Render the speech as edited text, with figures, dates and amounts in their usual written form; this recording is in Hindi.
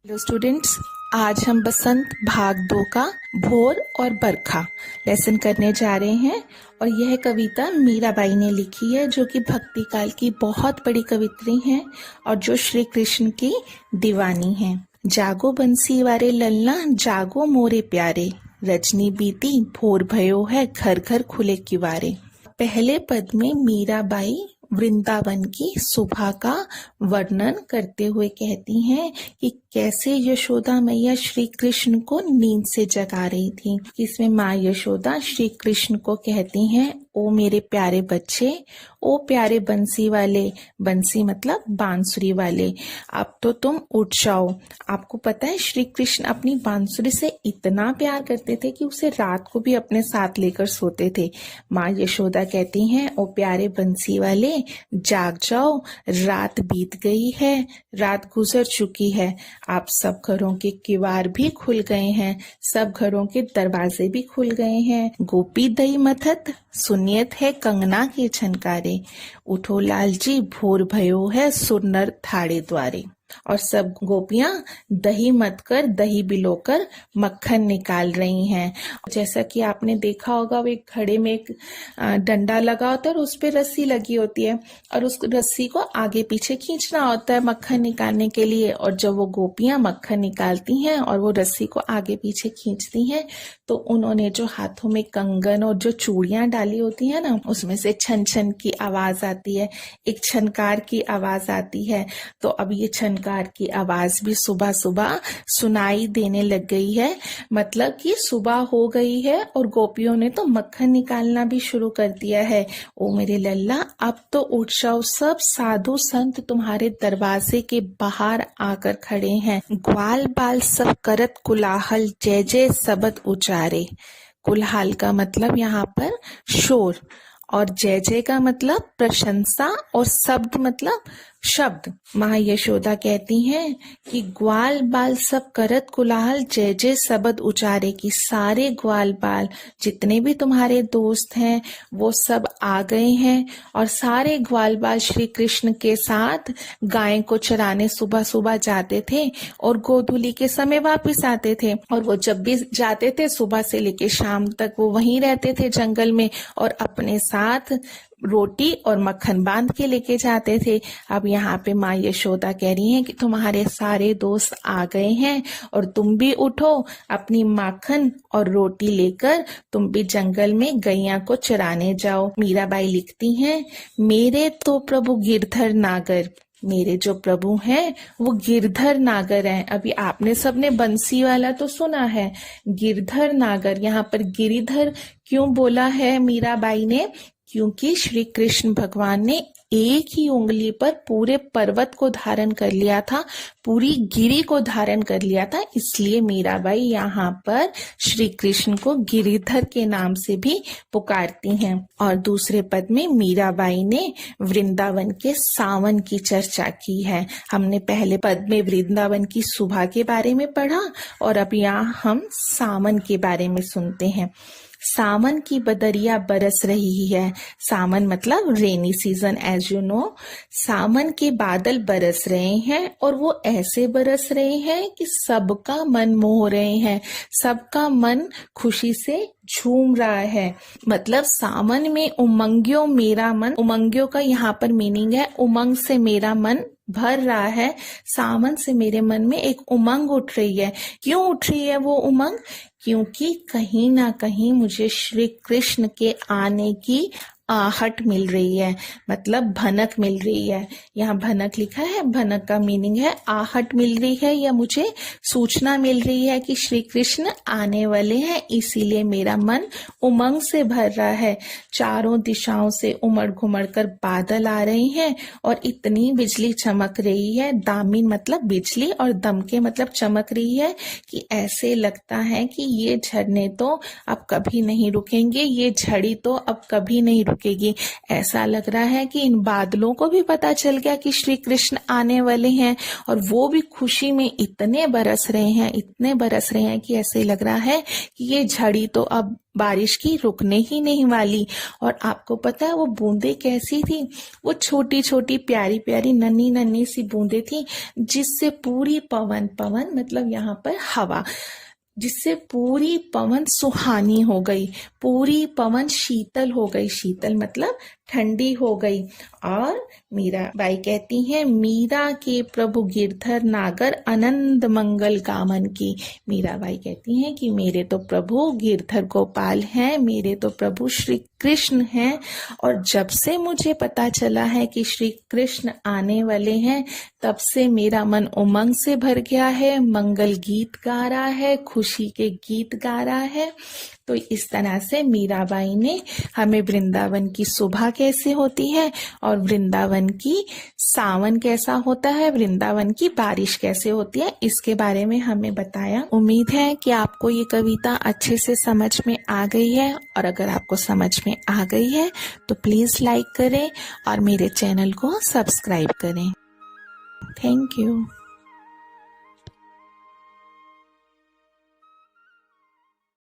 हेलो स्टूडेंट्स, आज हम बसंत भाग 2 का भोर और बरखा लेसन करने जा रहे हैं। और यह कविता मीराबाई ने लिखी है, जो कि भक्ति काल की बहुत बड़ी कवित्री हैं और जो श्री कृष्ण की दीवानी हैं। जागो बंसी वारे ललना, जागो मोरे प्यारे, रजनी बीती भोर भयो है, घर घर खुले किवारे। पहले पद में मीराबाई वृंदावन की सुबह का वर्णन करते हुए कहती हैं कि कैसे यशोदा मैया श्री कृष्ण को नींद से जगा रही थी। इसमें माँ यशोदा श्री कृष्ण को कहती हैं, ओ मेरे प्यारे बच्चे, ओ प्यारे बंसी वाले, बंसी मतलब बांसुरी वाले, अब तो तुम उठ जाओ। आपको पता है श्री कृष्ण अपनी बांसुरी से इतना प्यार करते थे कि उसे रात को भी अपने साथ लेकर सोते थे। माँ यशोदा कहती हैं, ओ प्यारे बंसी वाले, जाग जाओ, रात बीत गई है, रात गुजर चुकी है। आप सब घरों के किवाड़ भी खुल गए हैं, सब घरों के दरवाजे भी खुल गए हैं। गोपी दई मथत सुनियत है कंगना के छनकारे, उठो लालजी भोर भयो है, सुरनर थाड़े द्वारे। और सब गोपियां दही मत कर, दही बिलोकर मक्खन निकाल रही हैं। जैसा कि आपने देखा होगा, वो एक घड़े में एक डंडा लगा होता है और उस पे रस्सी लगी होती है और उस रस्सी को आगे पीछे खींचना होता है मक्खन निकालने के लिए। और जब वो गोपियां मक्खन निकालती हैं और वो रस्सी को आगे पीछे खींचती हैं, तो उन्होंने जो हाथों में कंगन और जो चूड़ियां डाली होती है ना, उसमें से छन छन की आवाज आती है, एक छनकार की आवाज आती है। तो अब ये छनकार की आवाज भी सुबह सुबह सुनाई देने लग गई है, मतलब कि सुबह हो गई है और गोपियों ने तो मक्खन निकालना भी शुरू कर दिया है। ओ मेरे लल्ला, अब तो उठ जाओ, सब साधु संत तुम्हारे दरवाजे के बाहर आकर खड़े हैं। ग्वाल बाल सब करत कुलाहल, जय जय सबद उचारे। कुलाहल का मतलब यहाँ पर शोर, और जय जय का मतलब प्रशंसा, और शब्द मतलब शब्द। माँ यशोदा कहती हैं कि ग्वाल बाल सब करत कुलाहल, जय जय सबद उचारे, की सारे ग्वाल बाल जितने भी तुम्हारे दोस्त हैं वो सब आ गए हैं। और सारे ग्वाल बाल श्री कृष्ण के साथ गाय को चराने सुबह सुबह जाते थे और गोधूली के समय वापस आते थे। और वो जब भी जाते थे, सुबह से लेके शाम तक वो वहीं रहते थे जंगल में, और अपने साथ रोटी और मक्खन बांध के लेके जाते थे। अब यहाँ पे माँ यशोदा कह रही हैं कि तुम्हारे सारे दोस्त आ गए हैं और तुम भी उठो, अपनी माखन और रोटी लेकर तुम भी जंगल में गैया को चराने जाओ। मीराबाई लिखती हैं, मेरे तो प्रभु गिरधर नागर, मेरे जो प्रभु हैं वो गिरधर नागर हैं। अभी आपने सबने बंसी वाला तो सुना है, गिरधर नागर, यहाँ पर गिरिधर क्यों बोला है मीराबाई ने? क्योंकि श्री कृष्ण भगवान ने एक ही उंगली पर पूरे पर्वत को धारण कर लिया था, पूरी गिरी को धारण कर लिया था, इसलिए मीराबाई यहाँ पर श्री कृष्ण को गिरिधर के नाम से भी पुकारती हैं। और दूसरे पद में मीराबाई ने वृंदावन के सावन की चर्चा की है। हमने पहले पद में वृंदावन की सुबह के बारे में पढ़ा और अब यहाँ हम सावन के बारे में सुनते हैं। सावन की बदरिया बरस रही है। सावन मतलब rainy season, as you know. सावन के बादल बरस रहे हैं और वो ऐसे बरस रहे हैं कि सबका मन मोह रहे हैं, सबका मन खुशी से झूम रहा है। मतलब सावन में उमंगियों मेरा मन, उमंगियों का यहाँ पर मीनिंग है उमंग से मेरा मन भर रहा है। सावन से मेरे मन में एक उमंग उठ रही है। क्यों उठ रही है वो उमंग? क्योंकि कहीं ना कहीं मुझे श्री कृष्ण के आने की आहट मिल रही है, मतलब भनक मिल रही है। यहाँ भनक लिखा है, भनक का मीनिंग है आहट मिल रही है, या मुझे सूचना मिल रही है कि श्री कृष्ण आने वाले हैं, इसीलिए मेरा मन उमंग से भर रहा है। चारों दिशाओं से उमड़ घुमड़ कर बादल आ रहे हैं और इतनी बिजली चमक रही है, दामिन मतलब बिजली और दमके मतलब चमक रही है, कि ऐसे लगता है कि ये झरने तो अब कभी नहीं रुकेंगे, ये झड़ी तो अब कभी नहीं रुकेगी। ऐसा लग रहा है कि इन बादलों को भी पता चल गया कि श्री कृष्ण आने वाले हैं और वो भी खुशी में इतने बरस रहे हैं कि ऐसे लग रहा है कि ये झड़ी तो अब बारिश की रुकने ही नहीं वाली। और आपको पता है वो बूंदे कैसी थी? वो छोटी छोटी प्यारी प्यारी नन्ही नन्ही सी बूंदे थी, जिससे पूरी पवन मतलब यहाँ पर हवा, जिससे पूरी पवन सुहानी हो गई, पूरी पवन शीतल हो गई। शीतल मतलब ठंडी हो गई। और मीराबाई कहती हैं, मीरा के प्रभु गिरधर नागर आनंद मंगल कामन की। मीराबाई कहती हैं कि मेरे तो प्रभु गिरधर गोपाल हैं, मेरे तो प्रभु श्री कृष्ण हैं। और जब से मुझे पता चला है कि श्री कृष्ण आने वाले हैं, तब से मेरा मन उमंग से भर गया है, मंगल गीत गा रहा है, खुशी के गीत गा रहा है। तो इस तरह से मीराबाई ने हमें वृंदावन की सुबह कैसे होती है और वृंदावन की सावन कैसा होता है, वृंदावन की बारिश कैसे होती है, इसके बारे में हमें बताया। उम्मीद है कि आपको ये कविता अच्छे से समझ में आ गई है, और अगर आपको समझ में आ गई है तो प्लीज लाइक करें और मेरे चैनल को सब्सक्राइब करें। Thank you.